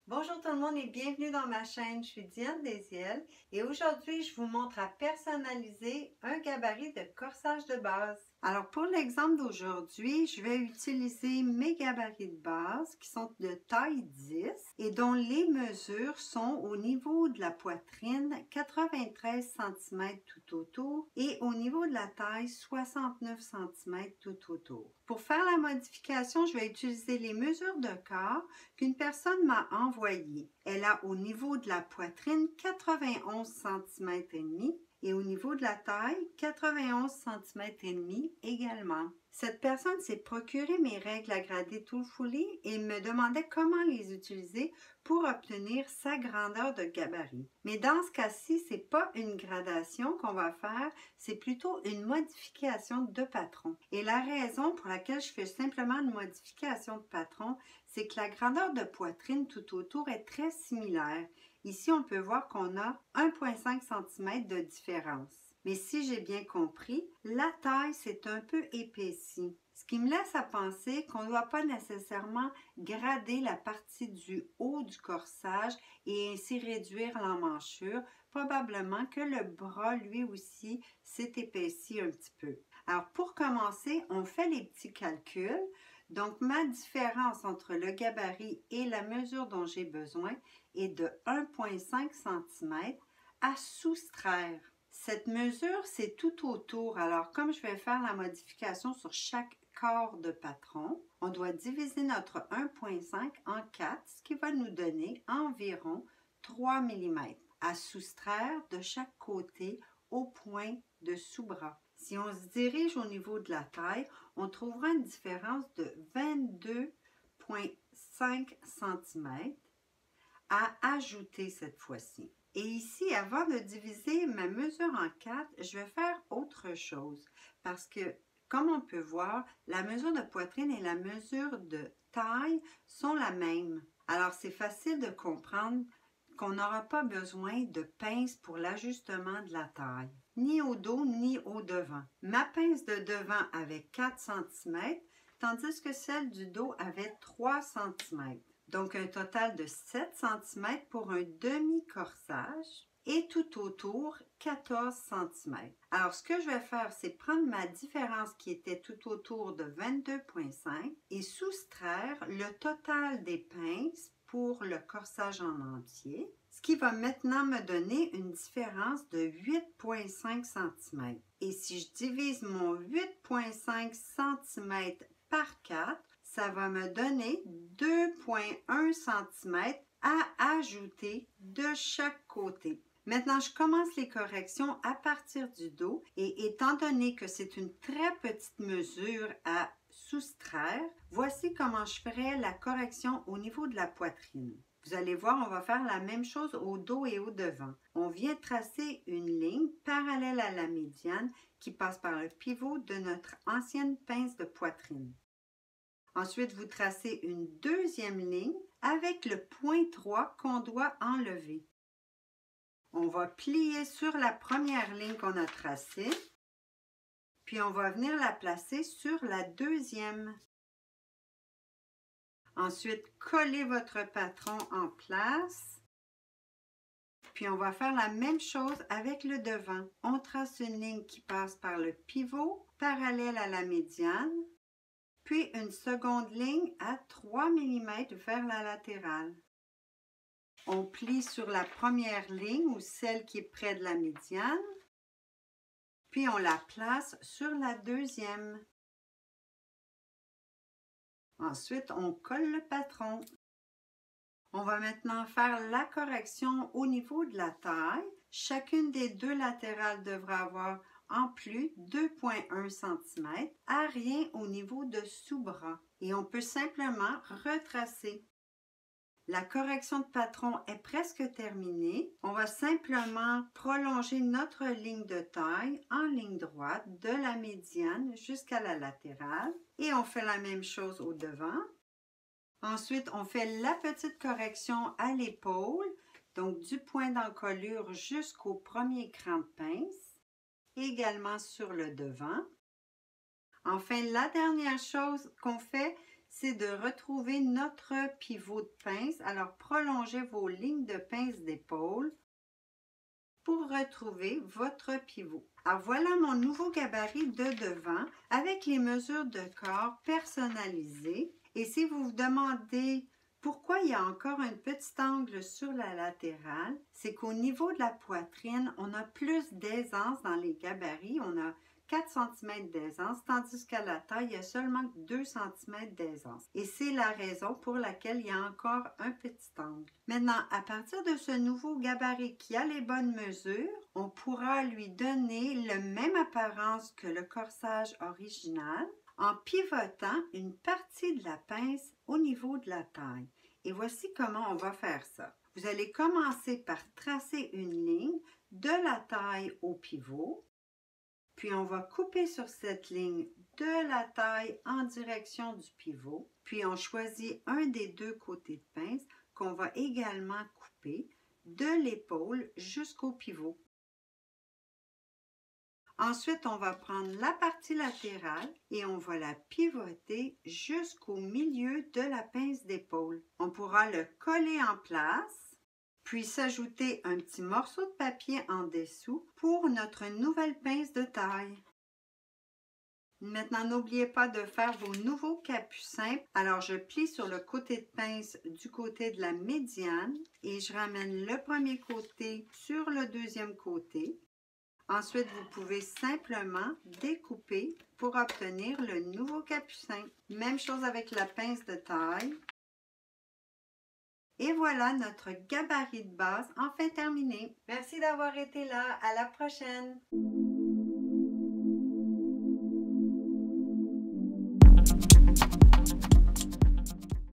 Bonjour tout le monde et bienvenue dans ma chaîne. Je suis Diane Desiel et aujourd'hui je vous montre à personnaliser un gabarit de corsage de base. Alors pour l'exemple d'aujourd'hui, je vais utiliser mes gabarits de base qui sont de taille 10 et dont les mesures sont au niveau de la poitrine 93 cm tout autour et au niveau de la taille 69 cm tout autour. Pour faire la modification, je vais utiliser les mesures de corps qu'une personne m'a envoyées. Elle a au niveau de la poitrine 91 cm et demi et au niveau de la taille 91 cm et demi également. Cette personne s'est procuré mes règles à grader tout foulé et me demandait comment les utiliser pour obtenir sa grandeur de gabarit. Mais dans ce cas-ci, ce n'est pas une gradation qu'on va faire, c'est plutôt une modification de patron. Et la raison pour laquelle je fais simplement une modification de patron, c'est que la grandeur de poitrine tout autour est très similaire. Ici, on peut voir qu'on a 1,5 cm de différence. Mais si j'ai bien compris, la taille s'est un peu épaissie. Ce qui me laisse à penser qu'on ne doit pas nécessairement grader la partie du haut du corsage et ainsi réduire l'emmanchure. Probablement que le bras, lui aussi, s'est épaissi un petit peu. Alors, pour commencer, on fait les petits calculs. Donc, ma différence entre le gabarit et la mesure dont j'ai besoin est de 1,5 cm à soustraire. Cette mesure, c'est tout autour. Alors, comme je vais faire la modification sur chaque corps de patron, on doit diviser notre 1,5 en 4, ce qui va nous donner environ 3 mm à soustraire de chaque côté au point de sous-bras. Si on se dirige au niveau de la taille, on trouvera une différence de 22,5 cm à ajouter cette fois-ci. Et ici, avant de diviser ma mesure en 4, je vais faire autre chose parce que, comme on peut voir, la mesure de poitrine et la mesure de taille sont la même. Alors, c'est facile de comprendre qu'on n'aura pas besoin de pince pour l'ajustement de la taille, ni au dos ni au devant. Ma pince de devant avait 4 cm, tandis que celle du dos avait 3 cm. Donc, un total de 7 cm pour un demi-corsage et tout autour 14 cm. Alors, ce que je vais faire, c'est prendre ma différence qui était tout autour de 22,5 et soustraire le total des pinces pour le corsage en entier, ce qui va maintenant me donner une différence de 8,5 cm. Et si je divise mon 8,5 cm par 4, ça va me donner 2,1 cm à ajouter de chaque côté. Maintenant, je commence les corrections à partir du dos et étant donné que c'est une très petite mesure à soustraire, voici comment je ferai la correction au niveau de la poitrine. Vous allez voir, on va faire la même chose au dos et au devant. On vient tracer une ligne parallèle à la médiane qui passe par le pivot de notre ancienne pince de poitrine. Ensuite, vous tracez une deuxième ligne avec le point 3 qu'on doit enlever. On va plier sur la première ligne qu'on a tracée, puis on va venir la placer sur la deuxième. Ensuite, collez votre patron en place, puis on va faire la même chose avec le devant. On trace une ligne qui passe par le pivot parallèle à la médiane, puis une seconde ligne à 3 mm vers la latérale. On plie sur la première ligne ou celle qui est près de la médiane, puis on la place sur la deuxième. Ensuite, on colle le patron. On va maintenant faire la correction au niveau de la taille. Chacune des deux latérales devra avoir en plus 2,1 cm à rien au niveau de sous-bras. Et on peut simplement retracer. La correction de patron est presque terminée. On va simplement prolonger notre ligne de taille en ligne droite de la médiane jusqu'à la latérale. Et on fait la même chose au devant. Ensuite, on fait la petite correction à l'épaule, donc du point d'encolure jusqu'au premier cran de pince, également sur le devant. Enfin, la dernière chose qu'on fait, c'est de retrouver notre pivot de pince. Alors, prolongez vos lignes de pince d'épaule pour retrouver votre pivot. Alors, voilà mon nouveau gabarit de devant avec les mesures de corps personnalisées. Et si vous vous demandez pourquoi il y a encore un petit angle sur la latérale, c'est qu'au niveau de la poitrine, on a plus d'aisance dans les gabarits. On a 4 cm d'aisance, tandis qu'à la taille, il y a seulement 2 cm d'aisance. Et c'est la raison pour laquelle il y a encore un petit angle. Maintenant, à partir de ce nouveau gabarit qui a les bonnes mesures, on pourra lui donner la même apparence que le corsage original en pivotant une partie de la pince au niveau de la taille. Et voici comment on va faire ça. Vous allez commencer par tracer une ligne de la taille au pivot. Puis on va couper sur cette ligne de la taille en direction du pivot. Puis on choisit un des deux côtés de pince qu'on va également couper de l'épaule jusqu'au pivot. Ensuite, on va prendre la partie latérale et on va la pivoter jusqu'au milieu de la pince d'épaule. On pourra le coller en place, puis s'ajouter un petit morceau de papier en dessous pour notre nouvelle pince de taille. Maintenant, n'oubliez pas de faire vos nouveaux capucins. Alors, je plie sur le côté de pince du côté de la médiane et je ramène le premier côté sur le deuxième côté. Ensuite, vous pouvez simplement découper pour obtenir le nouveau capucin. Même chose avec la pince de taille. Et voilà notre gabarit de base enfin terminé. Merci d'avoir été là. À la prochaine!